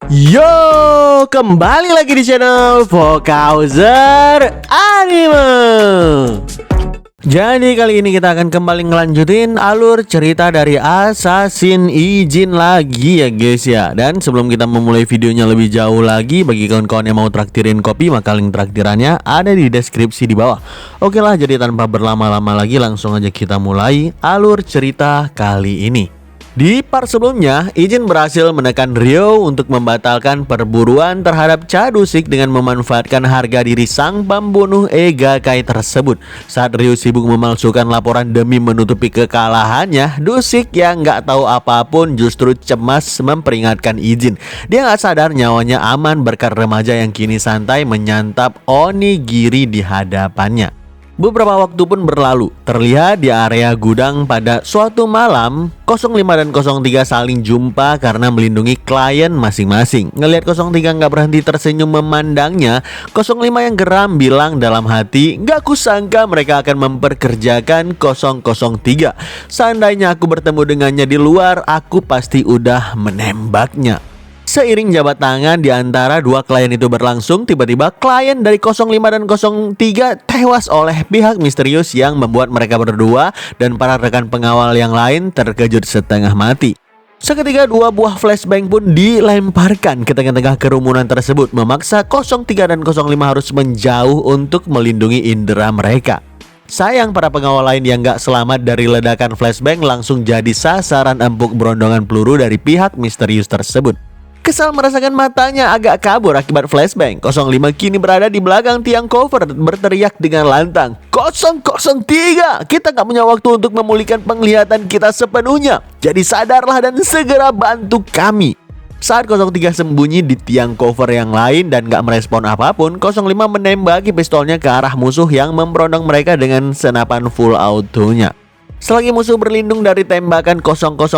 Yo, kembali lagi di channel Vokauser Anime. Jadi kali ini kita akan kembali ngelanjutin alur cerita dari Assassin Ijin lagi ya guys ya. Dan sebelum kita memulai videonya lebih jauh lagi, bagi kawan-kawan yang mau traktirin kopi, maka link traktirannya ada di deskripsi di bawah. Oke lah, jadi tanpa berlama-lama lagi langsung aja kita mulai alur cerita kali ini. Di part sebelumnya, Ijin berhasil menekan Ryo untuk membatalkan perburuan terhadap Cha Dusik dengan memanfaatkan harga diri sang pembunuh Egakai tersebut. Saat Ryo sibuk memalsukan laporan demi menutupi kekalahannya, Dusik yang nggak tahu apapun justru cemas memperingatkan Ijin. Dia nggak sadar nyawanya aman berkat remaja yang kini santai menyantap onigiri di hadapannya. Beberapa waktu pun berlalu. Terlihat di area gudang pada suatu malam, 05 dan 03 saling jumpa karena melindungi klien masing-masing. Ngelihat 03 nggak berhenti tersenyum memandangnya, 05 yang geram bilang dalam hati, "Gak kusangka mereka akan memperkerjakan 003. Seandainya aku bertemu dengannya di luar, aku pasti udah menembaknya." Seiring jabat tangan di antara dua klien itu berlangsung, tiba-tiba klien dari 05 dan 03 tewas oleh pihak misterius yang membuat mereka berdua dan para rekan pengawal yang lain terkejut setengah mati. Seketika dua buah flashbang pun dilemparkan ke tengah-tengah kerumunan tersebut, memaksa 03 dan 05 harus menjauh untuk melindungi indera mereka. Sayang, para pengawal lain yang gak selamat dari ledakan flashbang langsung jadi sasaran empuk berondongan peluru dari pihak misterius tersebut. Kesal merasakan matanya agak kabur akibat flashbang, 05 kini berada di belakang tiang cover berteriak dengan lantang, 003, kita gak punya waktu untuk memulihkan penglihatan kita sepenuhnya. Jadi sadarlah dan segera bantu kami. Saat 03 sembunyi di tiang cover yang lain dan gak merespon apapun, 05 menembaki pistolnya ke arah musuh yang memberondong mereka dengan senapan full autonya. Selagi musuh berlindung dari tembakan 005,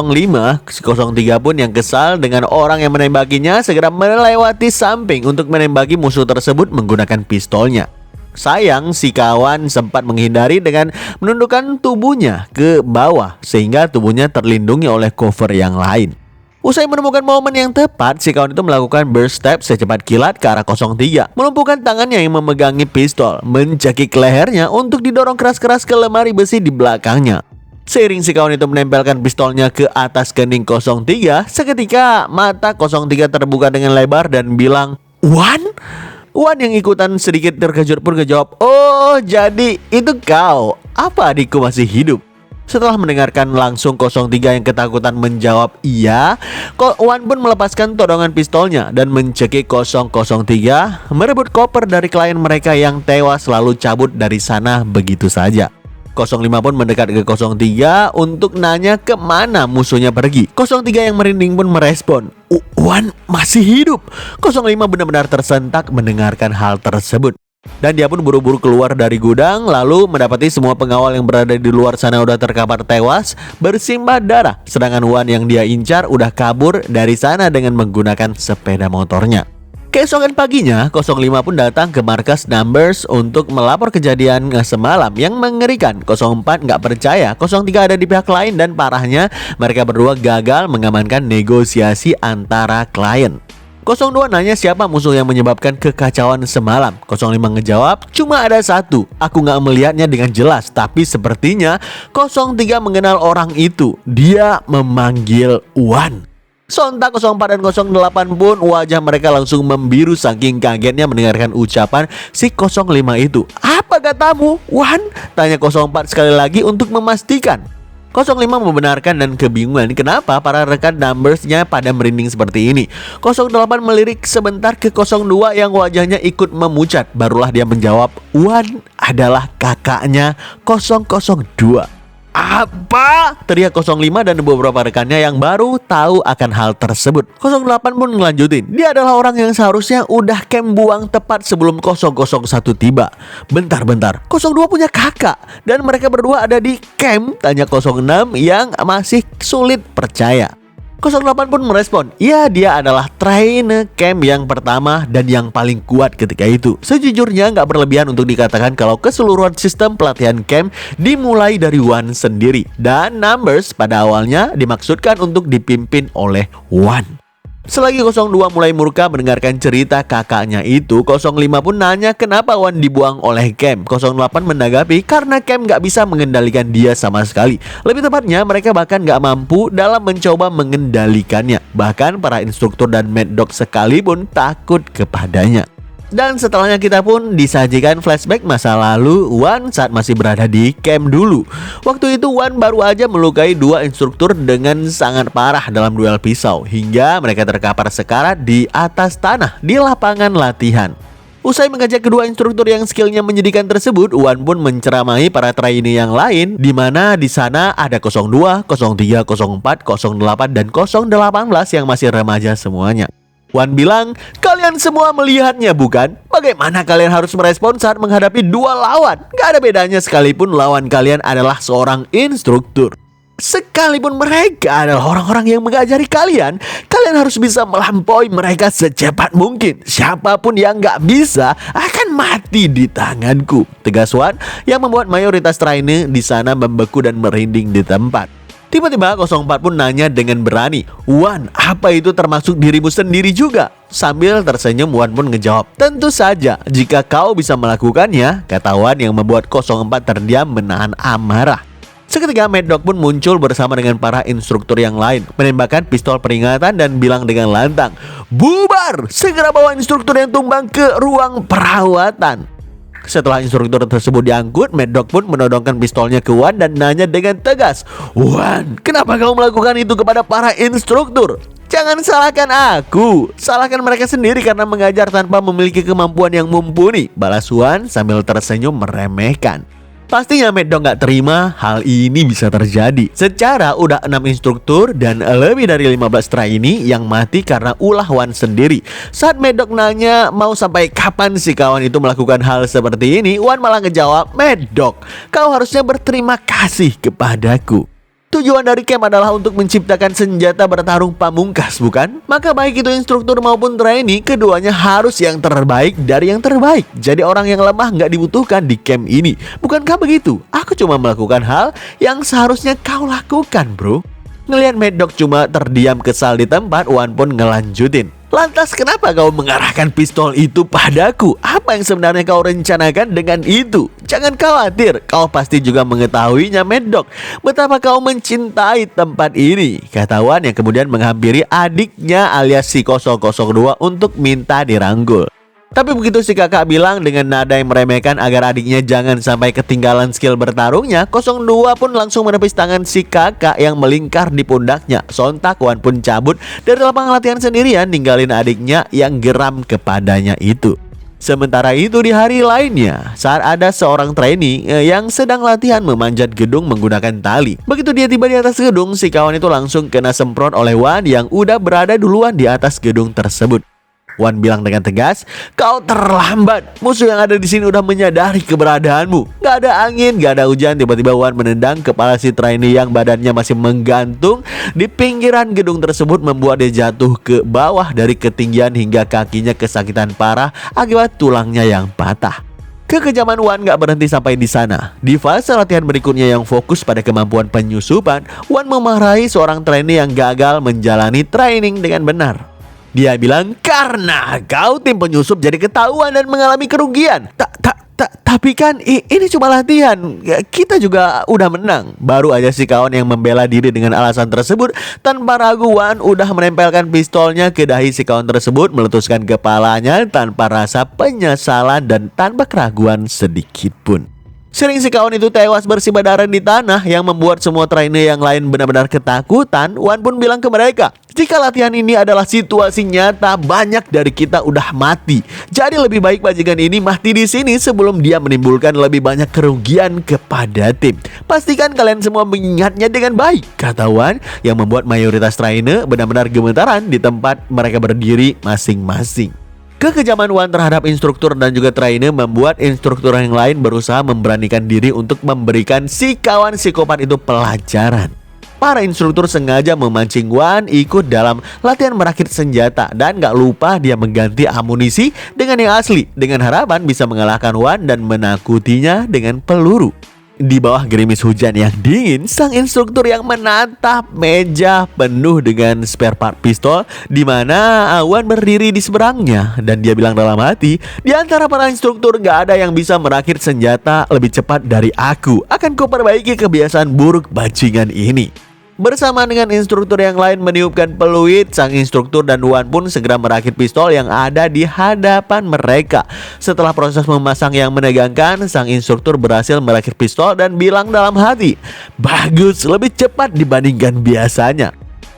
si 03 pun yang kesal dengan orang yang menembakinya segera melewati samping untuk menembaki musuh tersebut menggunakan pistolnya. Sayang, si kawan sempat menghindari dengan menundukkan tubuhnya ke bawah sehingga tubuhnya terlindungi oleh cover yang lain. Usai menemukan momen yang tepat, si kawan itu melakukan burst step secepat kilat ke arah 03, melumpuhkan tangannya yang memegangi pistol, mencekik lehernya untuk didorong keras-keras ke lemari besi di belakangnya. Seiring si kawan itu menempelkan pistolnya ke atas kening 03, seketika mata 03 terbuka dengan lebar dan bilang, "Wan?" Wan yang ikutan sedikit terkejut pun ngejawab, "Oh, jadi itu kau? Apa adikku masih hidup?" Setelah mendengarkan langsung 03 yang ketakutan menjawab iya, Wan pun melepaskan todongan pistolnya dan mencekik 003 merebut koper dari klien mereka yang tewas lalu cabut dari sana begitu saja. 05 pun mendekat ke 03 untuk nanya kemana musuhnya pergi. 03 yang merinding pun merespon, "Wan masih hidup." 05 benar-benar tersentak mendengarkan hal tersebut. Dan dia pun buru-buru keluar dari gudang, lalu mendapati semua pengawal yang berada di luar sana udah terkapar tewas bersimbah darah. Sedangkan Wan yang dia incar udah kabur dari sana dengan menggunakan sepeda motornya. Keesokan paginya, 05 pun datang ke markas Numbers untuk melapor kejadian semalam yang mengerikan. 04 nggak percaya 03 ada di pihak lain dan parahnya mereka berdua gagal mengamankan negosiasi antara klien. 02 nanya siapa musuh yang menyebabkan kekacauan semalam. 05 ngejawab, "Cuma ada satu, aku nggak melihatnya dengan jelas, tapi sepertinya 03 mengenal orang itu. Dia memanggil Wan." Sontak 04 dan 08 pun wajah mereka langsung membiru saking kagetnya mendengarkan ucapan si 05 itu. "Apa katamu, Wan?" tanya 04 sekali lagi untuk memastikan. 05 membenarkan dan kebingungan kenapa para rekan Numbersnya pada merinding seperti ini. 08 melirik sebentar ke 02 yang wajahnya ikut memucat. Barulah dia menjawab, "Wan adalah kakaknya 002. "Apa?" teriak 05 dan beberapa rekannya yang baru tahu akan hal tersebut. 08 pun ngelanjutin, "Dia adalah orang yang seharusnya udah camp buang tepat sebelum 001 tiba." "Bentar, 02 punya kakak dan mereka berdua ada di camp?" tanya 06 yang masih sulit percaya. 08 pun merespon, ya dia adalah trainer camp yang pertama dan yang paling kuat ketika itu. Sejujurnya nggak berlebihan untuk dikatakan kalau keseluruhan sistem pelatihan camp dimulai dari Wan sendiri. Dan Numbers pada awalnya dimaksudkan untuk dipimpin oleh Wan. Selagi 02 mulai murka mendengarkan cerita kakaknya itu, 05 pun nanya kenapa Wan dibuang oleh Cam. 08 menanggapi karena Cam gak bisa mengendalikan dia sama sekali. Lebih tepatnya mereka bahkan gak mampu dalam mencoba mengendalikannya. Bahkan para instruktur dan Mad Dog sekalipun takut kepadanya. Dan setelahnya kita pun disajikan flashback masa lalu Wan saat masih berada di camp dulu. Waktu itu Wan baru aja melukai 2 instruktur dengan sangat parah dalam duel pisau, hingga mereka terkapar sekarat di atas tanah di lapangan latihan. Usai mengajak kedua instruktur yang skillnya menyedihkan tersebut, Wan pun menceramai para trainee yang lain, di mana di sana ada 02, 03, 04, 08, dan 018 yang masih remaja semuanya. Wan bilang, kalian semua melihatnya bukan? Bagaimana kalian harus merespon saat menghadapi 2 lawan? Gak ada bedanya sekalipun lawan kalian adalah seorang instruktur. Sekalipun mereka adalah orang-orang yang mengajari kalian, kalian harus bisa melampaui mereka secepat mungkin. Siapapun yang gak bisa akan mati di tanganku, tegas Wan, yang membuat mayoritas trainee di sana membeku dan merinding di tempat. Tiba-tiba 04 pun nanya dengan berani, Wan, apa itu termasuk dirimu sendiri juga? Sambil tersenyum, Wan pun ngejawab, tentu saja, jika kau bisa melakukannya, kata Wan yang membuat 04 terdiam menahan amarah. Seketika Mad Dog pun muncul bersama dengan para instruktur yang lain, menembakkan pistol peringatan dan bilang dengan lantang, bubar, segera bawa instruktur yang tumbang ke ruang perawatan. Setelah instruktur tersebut diangkut, Mad Dog pun menodongkan pistolnya ke Wan dan nanya dengan tegas, Wan, kenapa kau melakukan itu kepada para instruktur? Jangan salahkan aku, salahkan mereka sendiri karena mengajar tanpa memiliki kemampuan yang mumpuni, balas Wan sambil tersenyum meremehkan. Pastinya Mad Dog gak terima hal ini bisa terjadi. Secara udah 6 instruktur dan lebih dari 15 trainee yang mati karena ulah Wan sendiri. Saat Mad Dog nanya mau sampai kapan si kawan itu melakukan hal seperti ini, Wan malah ngejawab, Mad Dog, kau harusnya berterima kasih kepadaku. Tujuan dari camp adalah untuk menciptakan senjata bertarung pamungkas, bukan? Maka baik itu instruktur maupun trainee, keduanya harus yang terbaik dari yang terbaik. Jadi orang yang lemah nggak dibutuhkan di camp ini. Bukankah begitu? Aku cuma melakukan hal yang seharusnya kau lakukan, bro. Ngelihat Mad Dog cuma terdiam kesal di tempat, Wan pun ngelanjutin. Lantas kenapa kau mengarahkan pistol itu padaku? Apa yang sebenarnya kau rencanakan dengan itu? Jangan khawatir, kau pasti juga mengetahuinya, Mad Dog. Betapa kau mencintai tempat ini, kata Wan yang kemudian menghampiri adiknya alias si 002 untuk minta dirangkul. Tapi begitu si kakak bilang dengan nada yang meremehkan agar adiknya jangan sampai ketinggalan skill bertarungnya, 02 pun langsung menepis tangan si kakak yang melingkar di pundaknya. Sontak Wan pun cabut dari lapangan latihan sendirian, ninggalin adiknya yang geram kepadanya itu. Sementara itu di hari lainnya, saat ada seorang trainee yang sedang latihan memanjat gedung menggunakan tali. Begitu dia tiba di atas gedung, si kawan itu langsung kena semprot oleh Wan yang udah berada duluan di atas gedung tersebut. Wan bilang dengan tegas, kau terlambat. Musuh yang ada di sini udah menyadari keberadaanmu. Gak ada angin, gak ada hujan. Tiba-tiba Wan menendang kepala si trainee yang badannya masih menggantung di pinggiran gedung tersebut, membuat dia jatuh ke bawah dari ketinggian hingga kakinya kesakitan parah akibat tulangnya yang patah. Kekejaman Wan gak berhenti sampai di sana. Di fase latihan berikutnya yang fokus pada kemampuan penyusupan, Wan memarahi seorang trainee yang gagal menjalani training dengan benar. Dia bilang, karena kau tim penyusup jadi ketahuan dan mengalami kerugian. Tapi kan ini cuma latihan. Kita juga udah menang. Baru aja si kawan yang membela diri dengan alasan tersebut, tanpa ragu Wan udah menempelkan pistolnya ke dahi si kawan tersebut, meletuskan kepalanya tanpa rasa penyesalan dan tanpa keraguan sedikit pun. Sering si kawan itu tewas bersibadaran di tanah yang membuat semua trainee yang lain benar-benar ketakutan. Wan pun bilang ke mereka, jika latihan ini adalah situasi nyata, banyak dari kita udah mati. Jadi lebih baik bajingan ini mati di sini sebelum dia menimbulkan lebih banyak kerugian kepada tim. Pastikan kalian semua mengingatnya dengan baik, kata Wan yang membuat mayoritas trainee benar-benar gemetaran di tempat mereka berdiri masing-masing. Kekejaman Wan terhadap instruktur dan juga trainee membuat instruktur yang lain berusaha memberanikan diri untuk memberikan si kawan psikopat itu pelajaran. Para instruktur sengaja memancing Wan ikut dalam latihan merakit senjata dan gak lupa dia mengganti amunisi dengan yang asli dengan harapan bisa mengalahkan Wan dan menakutinya dengan peluru. Di bawah gerimis hujan yang dingin, sang instruktur yang menatap meja penuh dengan spare part pistol di mana Wan berdiri di seberangnya. Dan dia bilang dalam hati, di antara para instruktur gak ada yang bisa merakit senjata lebih cepat dari aku. Akan kuperbaiki kebiasaan buruk bajingan ini. Bersama dengan instruktur yang lain meniupkan peluit, sang instruktur dan Wan pun segera merakit pistol yang ada di hadapan mereka. Setelah proses memasang yang menegangkan, sang instruktur berhasil merakit pistol dan bilang dalam hati, bagus, lebih cepat dibandingkan biasanya.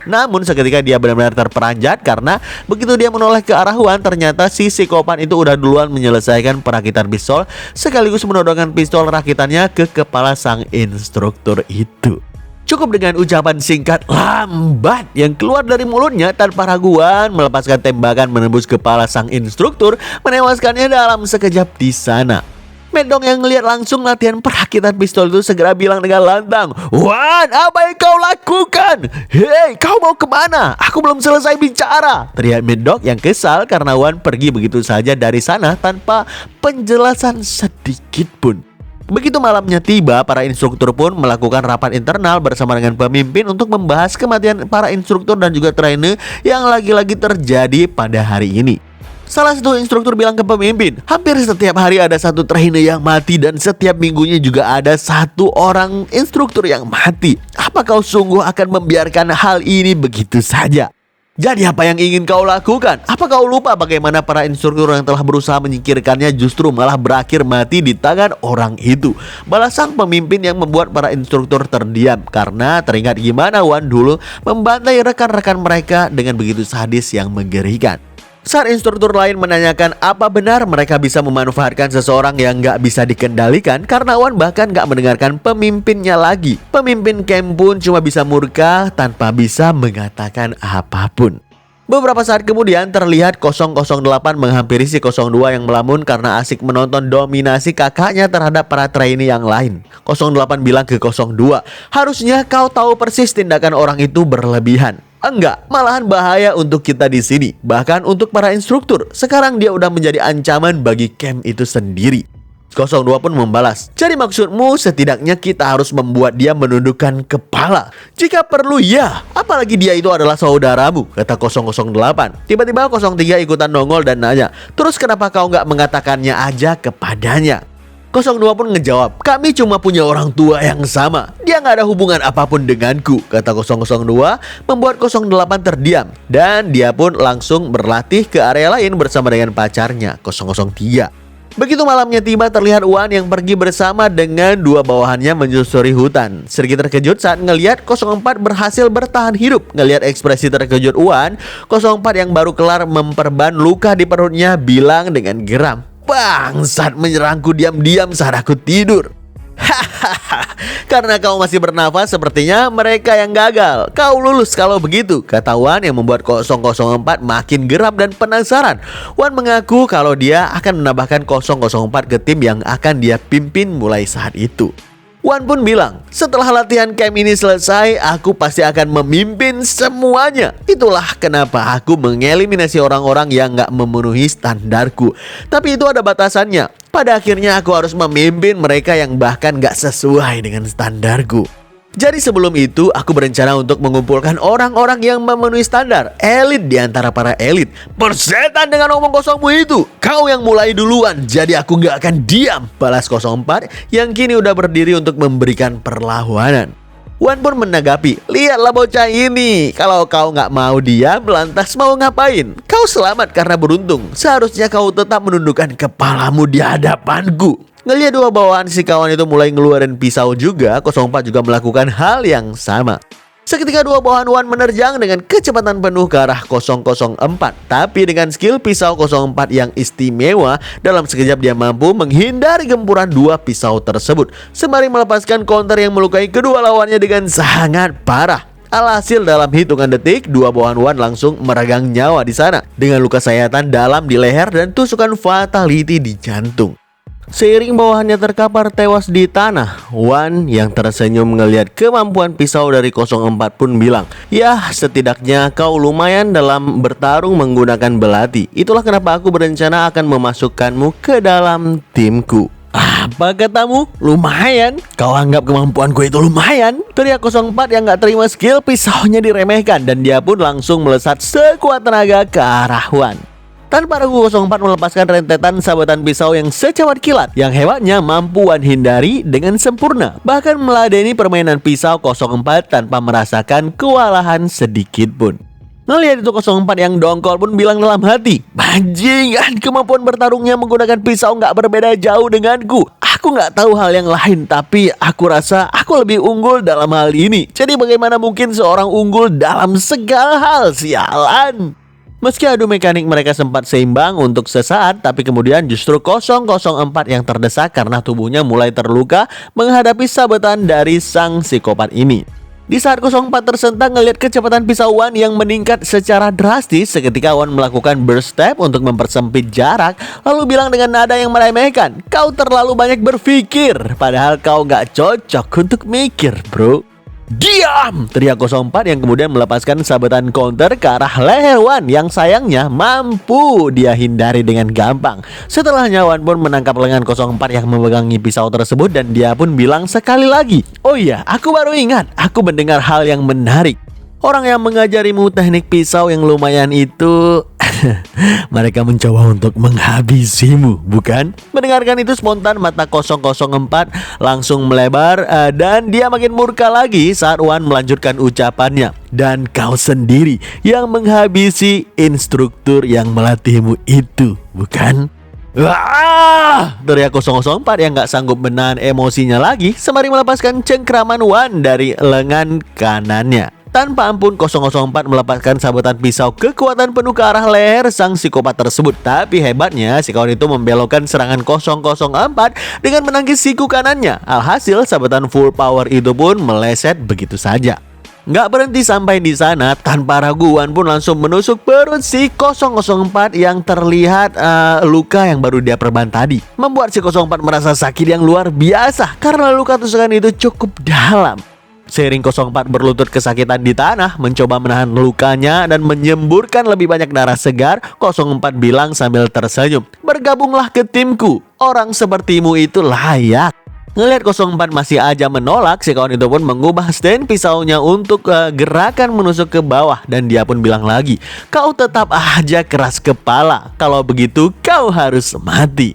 Namun seketika dia benar-benar terperanjat karena begitu dia menoleh ke arah Wan, ternyata si psikopat itu udah duluan menyelesaikan perakitan pistol sekaligus menodongkan pistol rakitannya ke kepala sang instruktur itu. Cukup dengan ucapan singkat lambat yang keluar dari mulutnya, tanpa raguan melepaskan tembakan menembus kepala sang instruktur, menewaskannya dalam sekejap di sana. Mad Dog yang ngelihat langsung latihan perakitan pistol itu segera bilang dengan lantang, "Wan, apa yang kau lakukan? Hei, kau mau kemana? Aku belum selesai bicara!" teriak Mad Dog yang kesal karena Wan pergi begitu saja dari sana tanpa penjelasan sedikit pun. Begitu malamnya tiba, para instruktur pun melakukan rapat internal bersama dengan pemimpin untuk membahas kematian para instruktur dan juga trainer yang lagi-lagi terjadi pada hari ini. Salah satu instruktur bilang ke pemimpin, hampir setiap hari ada satu trainer yang mati dan setiap minggunya juga ada satu orang instruktur yang mati. Apa kau sungguh akan membiarkan hal ini begitu saja? Jadi apa yang ingin kau lakukan? Apa kau lupa bagaimana para instruktur yang telah berusaha menyingkirkannya justru malah berakhir mati di tangan orang itu? Balas sang pemimpin yang membuat para instruktur terdiam karena teringat gimana Wan dulu membantai rekan-rekan mereka dengan begitu sadis yang mengerikan. Saat instruktur lain menanyakan apa benar mereka bisa memanfaatkan seseorang yang gak bisa dikendalikan, karena Wan bahkan gak mendengarkan pemimpinnya lagi. Pemimpin camp pun cuma bisa murka tanpa bisa mengatakan apapun. Beberapa saat kemudian terlihat 008 menghampiri si 02 yang melamun karena asik menonton dominasi kakaknya terhadap para trainee yang lain. 08 bilang ke 02, harusnya kau tahu persis tindakan orang itu berlebihan. Enggak, malahan bahaya untuk kita di sini, bahkan untuk para instruktur. Sekarang dia udah menjadi ancaman bagi camp itu sendiri. 02 pun membalas, jadi maksudmu setidaknya kita harus membuat dia menundukkan kepala. Jika perlu ya, apalagi dia itu adalah saudaramu, kata 008. Tiba-tiba 03 ikutan nongol dan nanya, terus kenapa kau nggak mengatakannya aja kepadanya? 02 pun ngejawab, kami cuma punya orang tua yang sama. Dia nggak ada hubungan apapun denganku, kata 002, membuat 08 terdiam. Dan dia pun langsung berlatih ke area lain bersama dengan pacarnya, 003. Begitu malamnya tiba, terlihat Wan yang pergi bersama dengan dua bawahannya menyusuri hutan. Sedikit terkejut saat ngelihat 04 berhasil bertahan hidup. Ngelihat ekspresi terkejut Wan, 04 yang baru kelar memperban luka di perutnya bilang dengan geram, bangsat, menyerangku diam-diam saat aku tidur. Hahaha, karena kau masih bernafas sepertinya mereka yang gagal. Kau lulus kalau begitu, kata Wan yang membuat 004 makin geram dan penasaran. Wan mengaku kalau dia akan menambahkan 004 ke tim yang akan dia pimpin mulai saat itu. Wan pun bilang, setelah latihan camp ini selesai, aku pasti akan memimpin semuanya. Itulah kenapa aku mengeliminasi orang-orang yang gak memenuhi standarku. Tapi itu ada batasannya. Pada akhirnya aku harus memimpin mereka yang bahkan gak sesuai dengan standarku. Jadi sebelum itu aku berencana untuk mengumpulkan orang-orang yang memenuhi standar, elit di antara para elit. Persetan dengan omong kosongmu itu, kau yang mulai duluan, jadi aku gak akan diam, balas 04 yang kini udah berdiri untuk memberikan perlawanan. Wan pun menanggapi, lihatlah bocah ini, kalau kau gak mau diam, lantas mau ngapain? Kau selamat karena beruntung, seharusnya kau tetap menundukkan kepalamu di hadapanku. Ngelihat dua bawahan si kawan itu mulai ngeluarin pisau juga, 04 juga melakukan hal yang sama. Seketika dua bawahan Wan menerjang dengan kecepatan penuh ke arah 004. Tapi dengan skill pisau 04 yang istimewa, dalam sekejap dia mampu menghindari gempuran dua pisau tersebut, sembari melepaskan counter yang melukai kedua lawannya dengan sangat parah. Alhasil dalam hitungan detik, dua bawahan Wan langsung meregang nyawa di sana dengan luka sayatan dalam di leher dan tusukan fatality di jantung. Seiring bawahannya terkapar tewas di tanah, Wan yang tersenyum melihat kemampuan pisau dari 04 pun bilang, "Yah, setidaknya kau lumayan dalam bertarung menggunakan belati. Itulah kenapa aku berencana akan memasukkanmu ke dalam timku." Apa katamu? Lumayan. Kau anggap kemampuanku itu lumayan? Teriak 04 yang gak terima skill pisaunya diremehkan, dan dia pun langsung melesat sekuat tenaga ke arah Wan. Tanpa ragu 04 melepaskan rentetan sabetan pisau yang secepat kilat, yang hebatnya mampu Wan hindari dengan sempurna, bahkan meladeni permainan pisau 04 tanpa merasakan kewalahan sedikit pun. Ngelihat itu 04 yang dongkol pun bilang dalam hati, bajingan, kemampuan bertarungnya menggunakan pisau gak berbeda jauh denganku. Aku gak tahu hal yang lain, tapi aku rasa aku lebih unggul dalam hal ini. Jadi bagaimana mungkin seorang unggul dalam segala hal, sialan. Meski adu mekanik mereka sempat seimbang untuk sesaat, tapi kemudian justru 004 yang terdesak karena tubuhnya mulai terluka menghadapi sabetan dari sang psikopat ini. Di saat 04 tersentak ngelihat kecepatan pisau Wan yang meningkat secara drastis, seketika Wan melakukan burst step untuk mempersempit jarak, lalu bilang dengan nada yang meremehkan, "Kau terlalu banyak berpikir, padahal kau gak cocok untuk mikir, bro." "Diam!" teriak 04 yang kemudian melepaskan sabetan counter ke arah leher Wan yang sayangnya mampu dia hindari dengan gampang. Setelahnya Wan pun menangkap lengan 04 yang memegangi pisau tersebut, dan dia pun bilang sekali lagi, "Oh iya, aku baru ingat, aku mendengar hal yang menarik. Orang yang mengajarimu teknik pisau yang lumayan itu mereka mencoba untuk menghabisimu, bukan?" Mendengarkan itu spontan mata 004 langsung melebar, dan dia makin murka lagi saat Wan melanjutkan ucapannya. "Dan kau sendiri yang menghabisi instruktur yang melatihmu itu, bukan?" "Wah!" teriak 004 yang gak sanggup menahan emosinya lagi sembari melepaskan cengkraman Wan dari lengan kanannya. Tanpa ampun 004 melepaskan sabetan pisau kekuatan penuh ke arah leher sang psikopat tersebut. Tapi hebatnya si kawan itu membelokkan serangan 004 dengan menangkis siku kanannya. Alhasil sabetan full power itu pun meleset begitu saja. Nggak berhenti sampai di sana, tanpa ragu Wan pun langsung menusuk perut si 004 yang terlihat luka yang baru dia perban tadi. Membuat si 004 merasa sakit yang luar biasa karena luka tusukan itu cukup dalam. Seiring 04 berlutut kesakitan di tanah, mencoba menahan lukanya dan menyemburkan lebih banyak darah segar, 04 bilang sambil tersenyum, "Bergabunglah ke timku, orang sepertimu itu layak." Ngelihat 04 masih aja menolak, si kawan itu pun mengubah stand pisaunya untuk gerakan menusuk ke bawah, dan dia pun bilang lagi, "Kau tetap aja keras kepala, kalau begitu kau harus mati."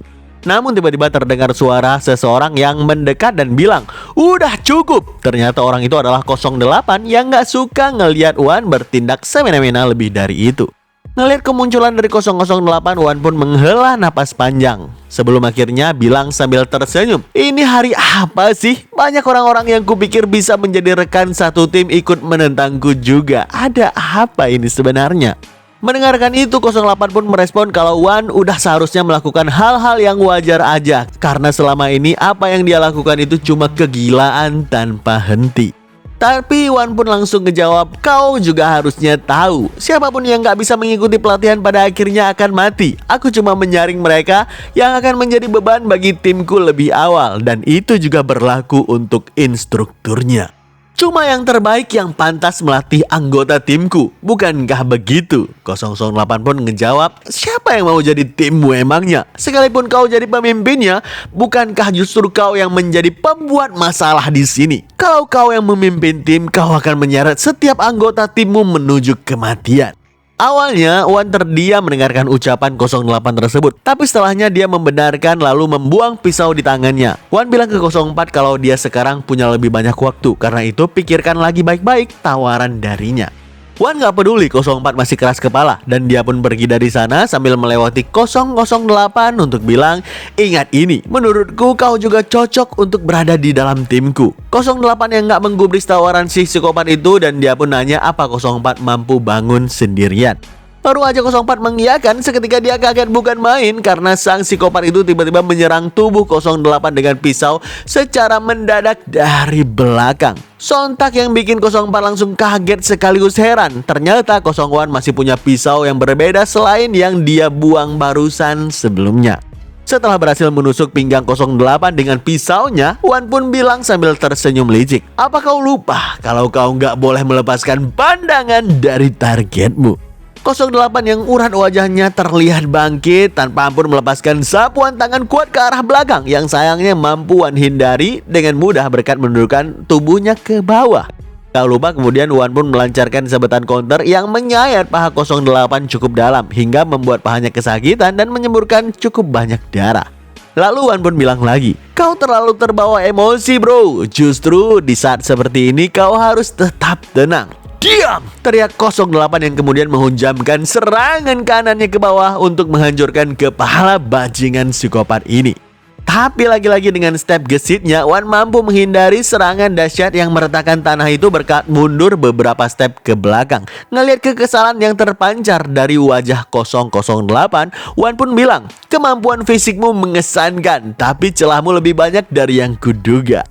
Namun tiba-tiba terdengar suara seseorang yang mendekat dan bilang, "Udah cukup." Ternyata orang itu adalah 08 yang gak suka ngelihat Wan bertindak semena-mena lebih dari itu. Ngelihat kemunculan dari 008, Wan pun menghela napas panjang sebelum akhirnya bilang sambil tersenyum, "Ini hari apa sih? Banyak orang-orang yang kupikir bisa menjadi rekan satu tim ikut menentangku juga. Ada apa ini sebenarnya?" Mendengarkan itu 08 pun merespon kalau Wan udah seharusnya melakukan hal-hal yang wajar aja, karena selama ini apa yang dia lakukan itu cuma kegilaan tanpa henti. Tapi Wan pun langsung ngejawab, "Kau juga harusnya tahu, siapapun yang gak bisa mengikuti pelatihan pada akhirnya akan mati. Aku cuma menyaring mereka yang akan menjadi beban bagi timku lebih awal, dan itu juga berlaku untuk instrukturnya. Cuma yang terbaik yang pantas melatih anggota timku, bukankah begitu?" 008 pun ngejawab, "Siapa yang mau jadi timmu emangnya? Sekalipun kau jadi pemimpinnya, bukankah justru kau yang menjadi pembuat masalah di sini? Kalau kau yang memimpin tim, kau akan menyeret setiap anggota timmu menuju kematian." Awalnya Wan terdiam mendengarkan ucapan 08 tersebut, tapi setelahnya dia membenarkan lalu membuang pisau di tangannya. Wan bilang ke 04 kalau dia sekarang punya lebih banyak waktu, karena itu pikirkan lagi baik-baik tawaran darinya. Wan gak peduli 04 masih keras kepala, dan dia pun pergi dari sana sambil melewati 008 untuk bilang, "Ingat ini, menurutku kau juga cocok untuk berada di dalam timku." 08 yang gak menggubris tawaran si psikopat itu, dan dia pun nanya apa 04 mampu bangun sendirian. Baru aja 04 mengiyakan, seketika dia kaget bukan main karena sang psikopat itu tiba-tiba menyerang tubuh 08 dengan pisau secara mendadak dari belakang. Sontak yang bikin 04 langsung kaget sekaligus heran. Ternyata 01 masih punya pisau yang berbeda selain yang dia buang barusan sebelumnya. Setelah berhasil menusuk pinggang 08 dengan pisaunya, Wan pun bilang sambil tersenyum licik, "Apa kau lupa kalau kau nggak boleh melepaskan pandangan dari targetmu?" 08 yang urat wajahnya terlihat bangkit tanpa ampun melepaskan sapuan tangan kuat ke arah belakang yang sayangnya mampu Wan hindari dengan mudah berkat menundukkan tubuhnya ke bawah. Tak lupa kemudian Wan pun melancarkan sabetan counter yang menyayat paha 08 cukup dalam hingga membuat pahanya kesakitan dan menyemburkan cukup banyak darah. Lalu Wan pun bilang lagi, "Kau terlalu terbawa emosi bro, justru di saat seperti ini kau harus tetap tenang." "Diam!" teriak 08 yang kemudian menghunjamkan serangan kanannya ke bawah untuk menghancurkan kepala bajingan psikopat ini. Tapi lagi-lagi dengan step gesitnya, Wan mampu menghindari serangan dahsyat yang meretakan tanah itu berkat mundur beberapa step ke belakang. Ngelihat kekesalan yang terpancar dari wajah 008, Wan pun bilang, "Kemampuan fisikmu mengesankan, tapi celahmu lebih banyak dari yang kuduga.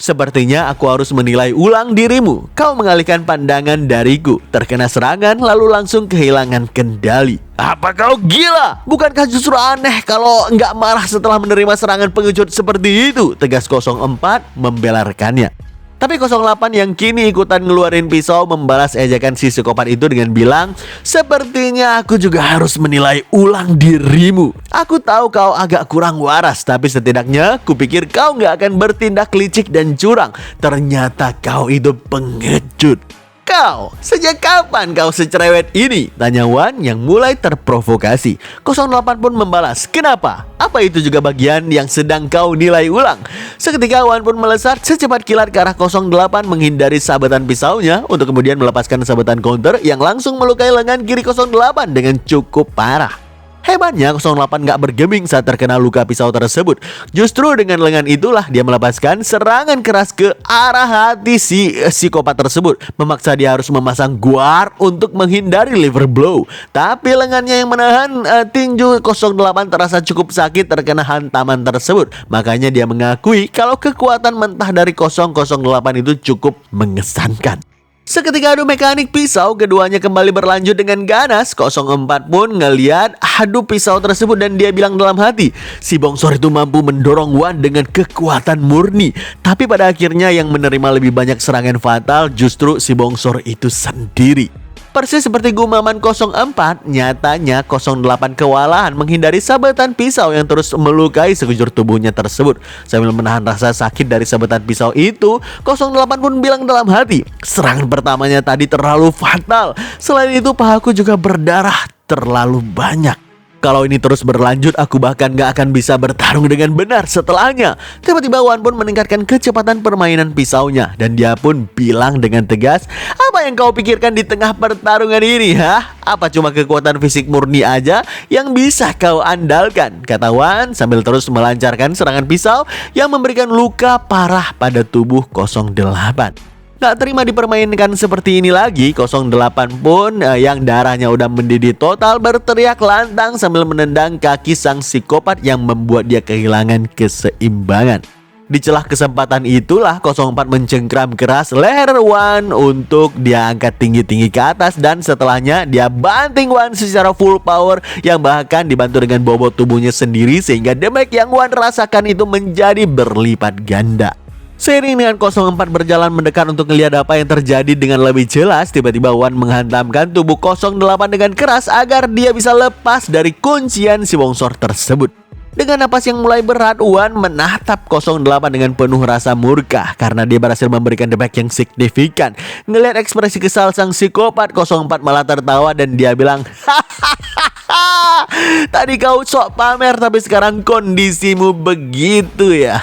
Sepertinya aku harus menilai ulang dirimu. Kau mengalihkan pandangan dariku, terkena serangan lalu langsung kehilangan kendali. Apa kau gila? Bukankah justru aneh kalau nggak marah setelah menerima serangan pengecut seperti itu?" tegas 04 membela rekannya. Tapi 08 yang kini ikutan ngeluarin pisau membalas ejekan si psikopat itu dengan bilang, "Sepertinya aku juga harus menilai ulang dirimu. Aku tahu kau agak kurang waras, tapi setidaknya kupikir kau nggak akan bertindak licik dan curang. Ternyata kau itu pengecut." "Kau, sejak kapan kau secerewet ini?" tanya Wan yang mulai terprovokasi. 08 pun membalas, "Kenapa? Apa itu juga bagian yang sedang kau nilai ulang?" Seketika Wan pun melesat secepat kilat ke arah 08 menghindari sabetan pisaunya untuk kemudian melepaskan sabetan counter yang langsung melukai lengan kiri 08 dengan cukup parah. Hebatnya 08 gak bergeming saat terkena luka pisau tersebut. Justru dengan lengan itulah dia melepaskan serangan keras ke arah hati si psikopat tersebut, memaksa dia harus memasang guard untuk menghindari liver blow. Tapi lengannya yang menahan tinju 08 terasa cukup sakit terkena hantaman tersebut. Makanya dia mengakui kalau kekuatan mentah dari 008 itu cukup mengesankan. Seketika adu mekanik pisau, keduanya kembali berlanjut dengan ganas. 04 pun ngeliat adu pisau tersebut dan dia bilang dalam hati, si bongsor itu mampu mendorong Wan dengan kekuatan murni. Tapi pada akhirnya yang menerima lebih banyak serangan fatal justru si bongsor itu sendiri. Persis seperti gumaman 04, nyatanya 08 kewalahan menghindari sabetan pisau yang terus melukai sekujur tubuhnya tersebut. Sambil menahan rasa sakit dari sabetan pisau itu, 08 pun bilang dalam hati, "Serangan pertamanya tadi terlalu fatal. Selain itu pahaku juga berdarah terlalu banyak. Kalau ini terus berlanjut, aku bahkan gak akan bisa bertarung dengan benar setelahnya." Tiba-tiba Wan pun meningkatkan kecepatan permainan pisaunya dan dia pun bilang dengan tegas, "Apa yang kau pikirkan di tengah pertarungan ini, hah? Apa cuma kekuatan fisik murni aja yang bisa kau andalkan?" kata Wan sambil terus melancarkan serangan pisau yang memberikan luka parah pada tubuh 08. Tak terima dipermainkan seperti ini lagi, 08 pun yang darahnya udah mendidih total berteriak lantang sambil menendang kaki sang psikopat yang membuat dia kehilangan keseimbangan. Di celah kesempatan itulah 04 mencengkram keras leher Wan untuk dia angkat tinggi-tinggi ke atas dan setelahnya dia banting Wan secara full power yang bahkan dibantu dengan bobot tubuhnya sendiri sehingga damage yang Wan rasakan itu menjadi berlipat ganda. Seiring dengan 04 berjalan mendekat untuk melihat apa yang terjadi dengan lebih jelas, tiba-tiba Wan menghantamkan tubuh 08 dengan keras agar dia bisa lepas dari kuncian si bongsor tersebut. Dengan napas yang mulai berat, Wan menatap 08 dengan penuh rasa murka karena dia berhasil memberikan damage yang signifikan. Ngelihat ekspresi kesal sang psikopat, 04 malah tertawa dan dia bilang, "Hahaha, tadi kau sok pamer tapi sekarang kondisimu begitu ya."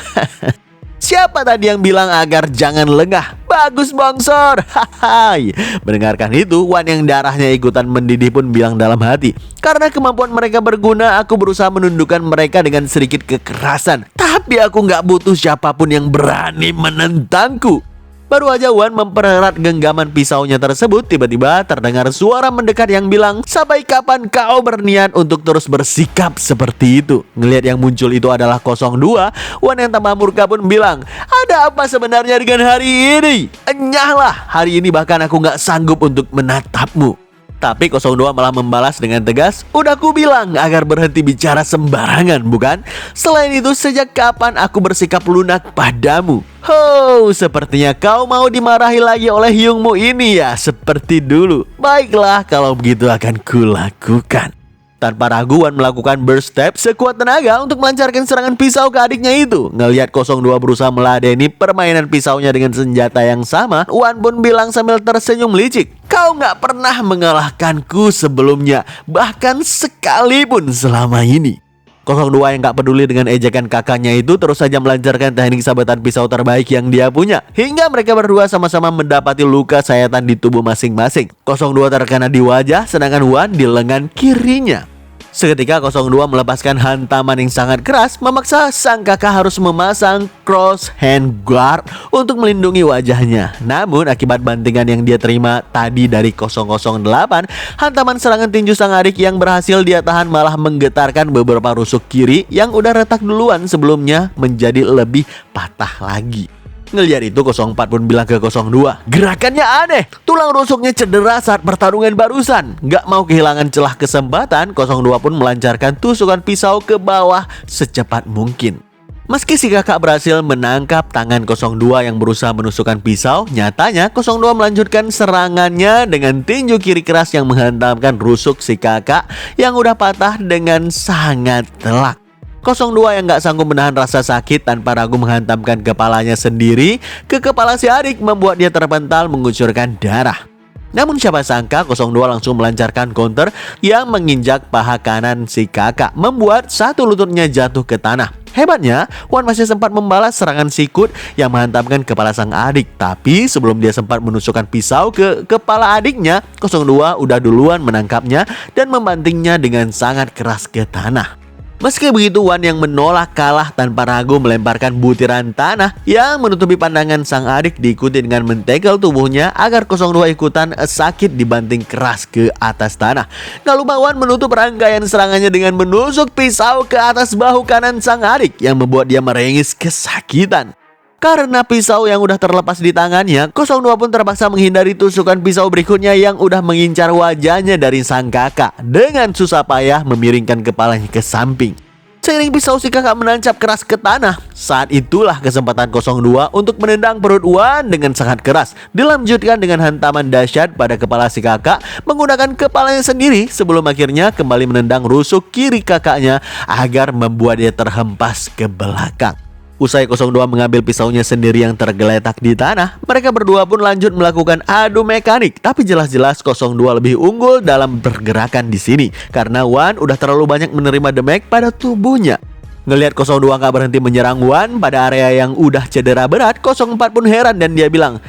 "Siapa tadi yang bilang agar jangan lengah? Bagus bongsor." Hahaha. Mendengarkan itu, Wan yang darahnya ikutan mendidih pun bilang dalam hati, "Karena kemampuan mereka berguna, aku berusaha menundukkan mereka dengan sedikit kekerasan. Tapi aku nggak butuh siapapun yang berani menentangku." Baru aja Wan mempererat genggaman pisaunya tersebut, tiba-tiba terdengar suara mendekat yang bilang, "Sampai kapan kau berniat untuk terus bersikap seperti itu?" Ngelihat yang muncul itu adalah 02, Wan yang tambah murka pun bilang, "Ada apa sebenarnya dengan hari ini? Enyahlah, hari ini bahkan aku gak sanggup untuk menatapmu." Tapi 02 malah membalas dengan tegas, "Udah ku bilang agar berhenti bicara sembarangan, bukan? Selain itu, sejak kapan aku bersikap lunak padamu? Sepertinya kau mau dimarahi lagi oleh Hyungmu ini ya, seperti dulu. Baiklah, kalau begitu akan kulakukan." Tanpa ragu, Wan melakukan burst step sekuat tenaga untuk melancarkan serangan pisau ke adiknya itu. Ngelihat 02 berusaha meladeni permainan pisaunya dengan senjata yang sama, Wan pun bilang sambil tersenyum licik, "Kau nggak pernah mengalahkanku sebelumnya, bahkan sekalipun selama ini." 02 yang gak peduli dengan ejekan kakaknya itu terus saja melancarkan teknik sabetan pisau terbaik yang dia punya, hingga mereka berdua sama-sama mendapati luka sayatan di tubuh masing-masing. 02 terkena di wajah, sedangkan Wan di lengan kirinya. Seketika 02 melepaskan hantaman yang sangat keras, memaksa sang kakak harus memasang cross hand guard untuk melindungi wajahnya. Namun akibat bantingan yang dia terima tadi dari 008, hantaman serangan tinju sang adik yang berhasil dia tahan malah menggetarkan beberapa rusuk kiri yang udah retak duluan sebelumnya menjadi lebih patah lagi. Ngelihat itu 04 pun bilang ke 02, "Gerakannya aneh, tulang rusuknya cedera saat pertarungan barusan." Gak mau kehilangan celah kesempatan, 02 pun melancarkan tusukan pisau ke bawah secepat mungkin. Meski si kakak berhasil menangkap tangan 02 yang berusaha menusukkan pisau, nyatanya 02 melanjutkan serangannya dengan tinju kiri keras yang menghantamkan rusuk si kakak yang udah patah dengan sangat telak. 02 yang gak sanggup menahan rasa sakit tanpa ragu menghantamkan kepalanya sendiri ke kepala si adik, membuat dia terpental mengucurkan darah. Namun siapa sangka 02 langsung melancarkan counter yang menginjak paha kanan si kakak, membuat satu lututnya jatuh ke tanah. Hebatnya, Wan masih sempat membalas serangan sikut yang menghantamkan kepala sang adik. Tapi sebelum dia sempat menusukkan pisau ke kepala adiknya, 02 udah duluan menangkapnya dan membantingnya dengan sangat keras ke tanah. Meski begitu, Wan yang menolak kalah tanpa ragu melemparkan butiran tanah yang menutupi pandangan sang adik, diikuti dengan mentegel tubuhnya agar 02 ikutan sakit dibanting keras ke atas tanah. Gak lupa Wan menutup rangkaian serangannya dengan menusuk pisau ke atas bahu kanan sang adik yang membuat dia merengis kesakitan. Karena pisau yang udah terlepas di tangannya, 02 pun terpaksa menghindari tusukan pisau berikutnya yang udah mengincar wajahnya dari sang kakak. Dengan susah payah memiringkan kepalanya ke samping. Seiring pisau si kakak menancap keras ke tanah, saat itulah kesempatan 02 untuk menendang perut Wan dengan sangat keras. Dilanjutkan dengan hantaman dahsyat pada kepala si kakak menggunakan kepalanya sendiri sebelum akhirnya kembali menendang rusuk kiri kakaknya agar membuat dia terhempas ke belakang. Usai 02 mengambil pisaunya sendiri yang tergeletak di tanah, mereka berdua pun lanjut melakukan adu mekanik. Tapi jelas-jelas 02 lebih unggul dalam pergerakan di sini karena Wan udah terlalu banyak menerima damage pada tubuhnya. Ngelihat 02 gak berhenti menyerang Wan pada area yang udah cedera berat, 04 pun heran dan dia bilang,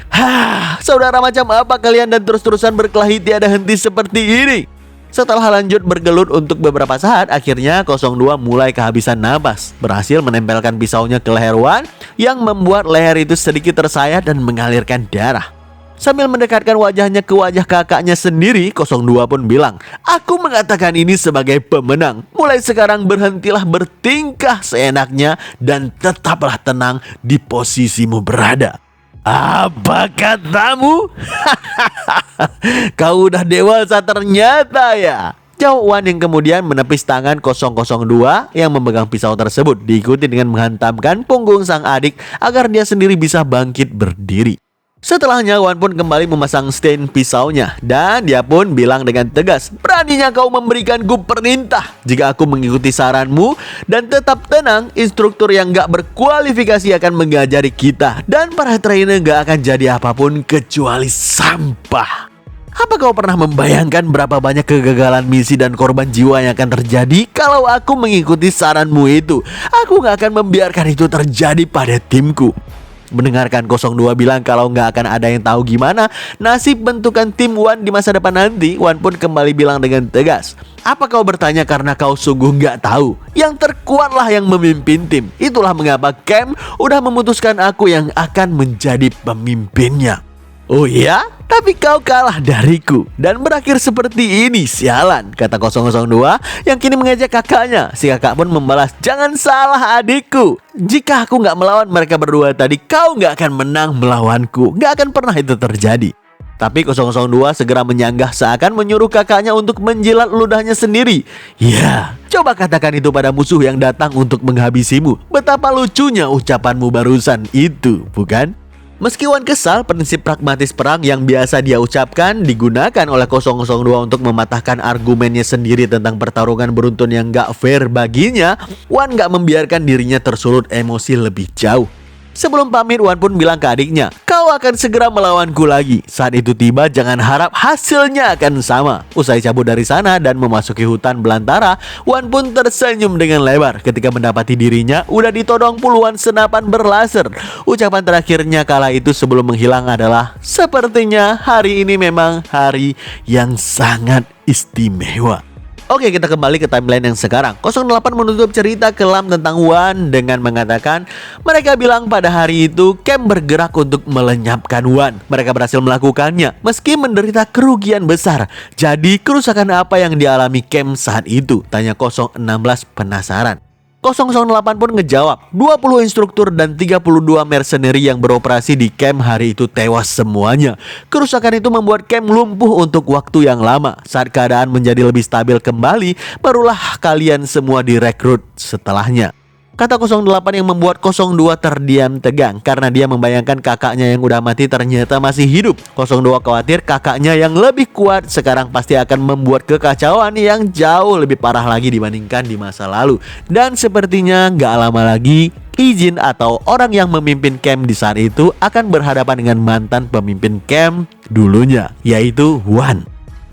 saudara macam apa kalian dan terus-terusan berkelahi tiada henti seperti ini?" Setelah lanjut bergelut untuk beberapa saat, akhirnya 02 mulai kehabisan napas. Berhasil menempelkan pisaunya ke leher Wan yang membuat leher itu sedikit tersayat dan mengalirkan darah. Sambil mendekatkan wajahnya ke wajah kakaknya sendiri, 02 pun bilang, "Aku mengatakan ini sebagai pemenang. Mulai sekarang berhentilah bertingkah seenaknya dan tetaplah tenang di posisimu berada." "Apa katamu?" "Kau udah dewasa ternyata ya," jawab Wan yang kemudian menepis tangan 002 yang memegang pisau tersebut, diikuti dengan menghantamkan punggung sang adik agar dia sendiri bisa bangkit berdiri. Setelahnya Wan pun kembali memasang stand pisaunya dan dia pun bilang dengan tegas, "Beraninya kau memberikanku perintah. Jika aku mengikuti saranmu dan tetap tenang, instruktur yang gak berkualifikasi akan mengajari kita dan para trainer gak akan jadi apapun kecuali sampah." Apa kau pernah membayangkan berapa banyak kegagalan misi dan korban jiwa yang akan terjadi kalau aku mengikuti saranmu itu? Aku gak akan membiarkan itu terjadi pada timku. Mendengarkan 02 bilang kalau nggak akan ada yang tahu gimana nasib bentukan tim Wan di masa depan nanti, Wan pun kembali bilang dengan tegas, "Apa kau bertanya karena kau sungguh nggak tahu? Yang terkuatlah yang memimpin tim. Itulah mengapa Cam udah memutuskan aku yang akan menjadi pemimpinnya." "Oh iya? Tapi kau kalah dariku dan berakhir seperti ini, sialan," kata 002 yang kini mengejek kakaknya. Si kakak pun membalas, "Jangan salah adikku. Jika aku gak melawan mereka berdua tadi, kau gak akan menang melawanku. Gak akan pernah itu terjadi." Tapi 002 segera menyanggah seakan menyuruh kakaknya untuk menjilat ludahnya sendiri. Ya, coba katakan itu pada musuh yang datang untuk menghabisimu. Betapa lucunya ucapanmu barusan itu, bukan? Meski Wan kesal, prinsip pragmatis perang yang biasa dia ucapkan digunakan oleh 002 untuk mematahkan argumennya sendiri tentang pertarungan beruntun yang gak fair baginya. Wan gak membiarkan dirinya tersulut emosi lebih jauh. Sebelum pamit, Wan pun bilang ke adiknya, "Kau akan segera melawanku lagi. Saat itu tiba, jangan harap hasilnya akan sama." Usai cabut dari sana dan memasuki hutan belantara, Wan pun tersenyum dengan lebar ketika mendapati dirinya udah ditodong puluhan senapan berlaser. Ucapan terakhirnya kala itu sebelum menghilang adalah, "Sepertinya hari ini memang hari yang sangat istimewa." Oke, kita kembali ke timeline yang sekarang. 08 menutup cerita kelam tentang Wan dengan mengatakan mereka bilang pada hari itu Kem bergerak untuk melenyapkan Wan. Mereka berhasil melakukannya meski menderita kerugian besar. Jadi kerusakan apa yang dialami Kem saat itu? Tanya 016 penasaran. 008 pun ngejawab, 20 instruktur dan 32 mercenary yang beroperasi di camp hari itu tewas semuanya. Kerusakan itu membuat camp lumpuh untuk waktu yang lama. Saat keadaan menjadi lebih stabil kembali, barulah kalian semua direkrut setelahnya. Kata 08 yang membuat 02 terdiam tegang karena dia membayangkan kakaknya yang udah mati ternyata masih hidup. 02 khawatir kakaknya yang lebih kuat sekarang pasti akan membuat kekacauan yang jauh lebih parah lagi dibandingkan di masa lalu. Dan sepertinya gak lama lagi Ijin atau orang yang memimpin camp di saat itu akan berhadapan dengan mantan pemimpin camp dulunya, yaitu Wan.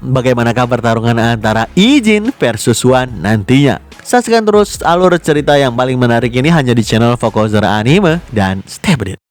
Bagaimanakah pertarungan antara Ijin versus Wan nantinya? Saksikan terus alur cerita yang paling menarik ini hanya di channel Fokuser Anime dan stay update.